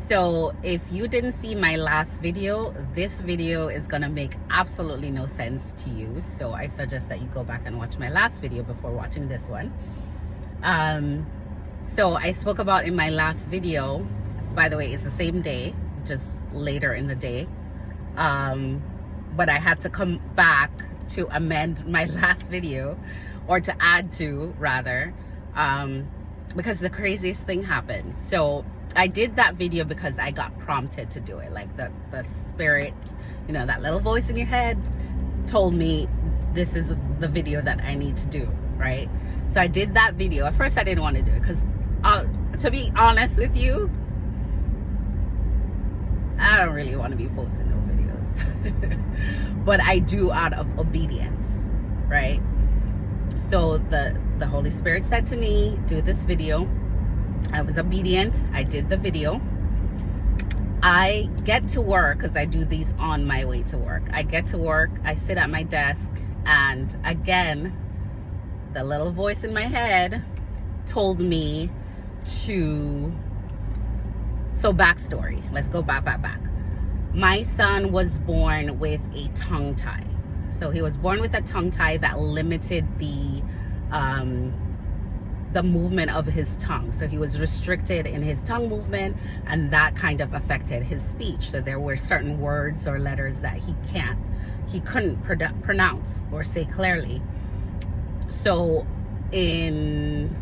So if you didn't see my last video, this video is gonna make absolutely no sense to you. So I suggest that you go back and watch my last video before watching this one. So I spoke about in my last video, by the way, it's the same day, just later in the day. But I had to come back to amend my last video, or to add to rather, because the craziest thing happened. So I did that video because I got prompted to do it. Like the spirit, you know, that little voice in your head told me this is the video that I need to do, right? So I did that video. At first I didn't want to do it because, to be honest with you, I don't really want to be posting no videos. But I do out of obedience, right? So the Holy Spirit said to me, do this video. I was obedient. I did the video. I get to work, because I do these on my way to work. I get to work, I sit at my desk, and again, the little voice in my head told me to... So backstory, let's go back. My son was born with a tongue tie. So he was born with a tongue tie that limited the movement of his tongue. So he was restricted in his tongue movement, and that kind of affected his speech. So there were certain words or letters that he couldn't pronounce or say clearly. So in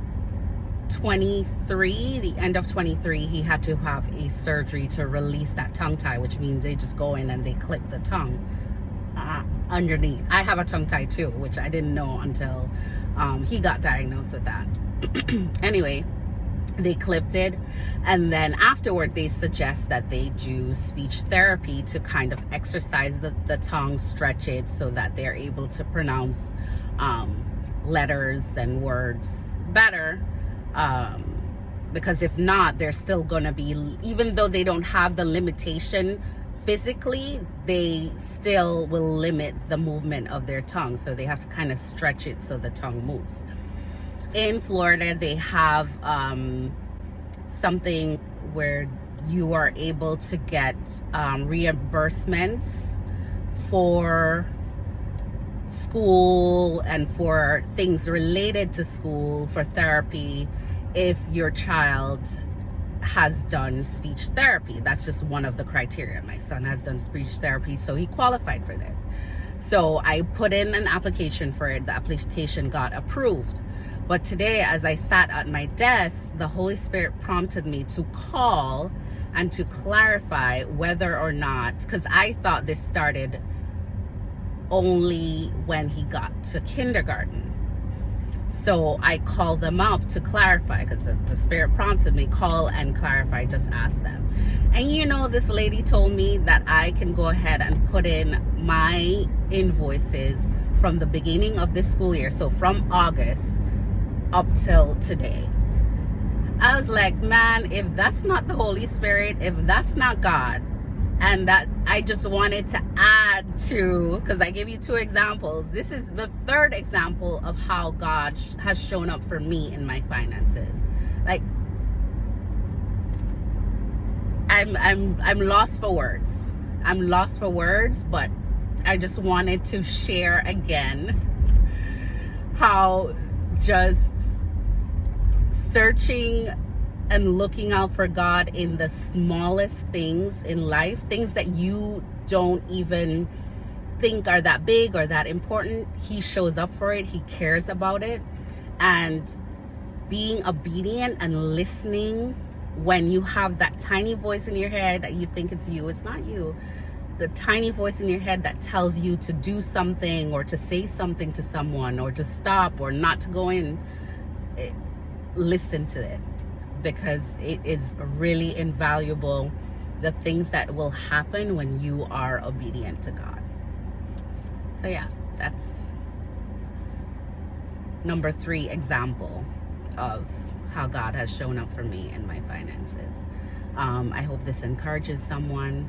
23, the end of 23, he had to have a surgery to release that tongue tie, which means they just go in and they clip the tongue underneath. I have a tongue tie too, which I didn't know until he got diagnosed with that. Anyway, they clipped it, and then afterward they suggest that they do speech therapy to kind of exercise the tongue, stretch it so that they're able to pronounce letters and words better. Because if not, they're still gonna be, even though they don't have the limitation physically, they still will limit the movement of their tongue. So they have to kind of stretch it so the tongue moves. In Florida, they have something where you are able to get reimbursements for school and for things related to school, for therapy, if your child has done speech therapy. That's just one of the criteria. My son has done speech therapy, so he qualified for this. So I put in an application for it. The application got approved. But today, as I sat at my desk, the Holy Spirit prompted me to call and to clarify whether or not, because I thought this started only when he got to kindergarten. So I called them up to clarify, because the Spirit prompted me, call and clarify, just ask them. And you know, this lady told me that I can go ahead and put in my invoices from the beginning of this school year, so from August up till today. I was like, man, if that's not the Holy Spirit, if that's not God, and that I just wanted to add to, because I gave you 2 examples. This is the 3rd example of how God has shown up for me in my finances. Like, I'm lost for words. I'm lost for words, but I just wanted to share again how just searching and looking out for God in the smallest things in life, things that you don't even think are that big or that important, He shows up for it. He cares about it. And being obedient and listening when you have that tiny voice in your head that you think it's you, it's not you. The tiny voice in your head that tells you to do something or to say something to someone or to stop or not to go in, listen to it, because it is really invaluable, the things that will happen when you are obedient to God. So yeah, that's number 3 example of how God has shown up for me in my finances. I hope this encourages someone.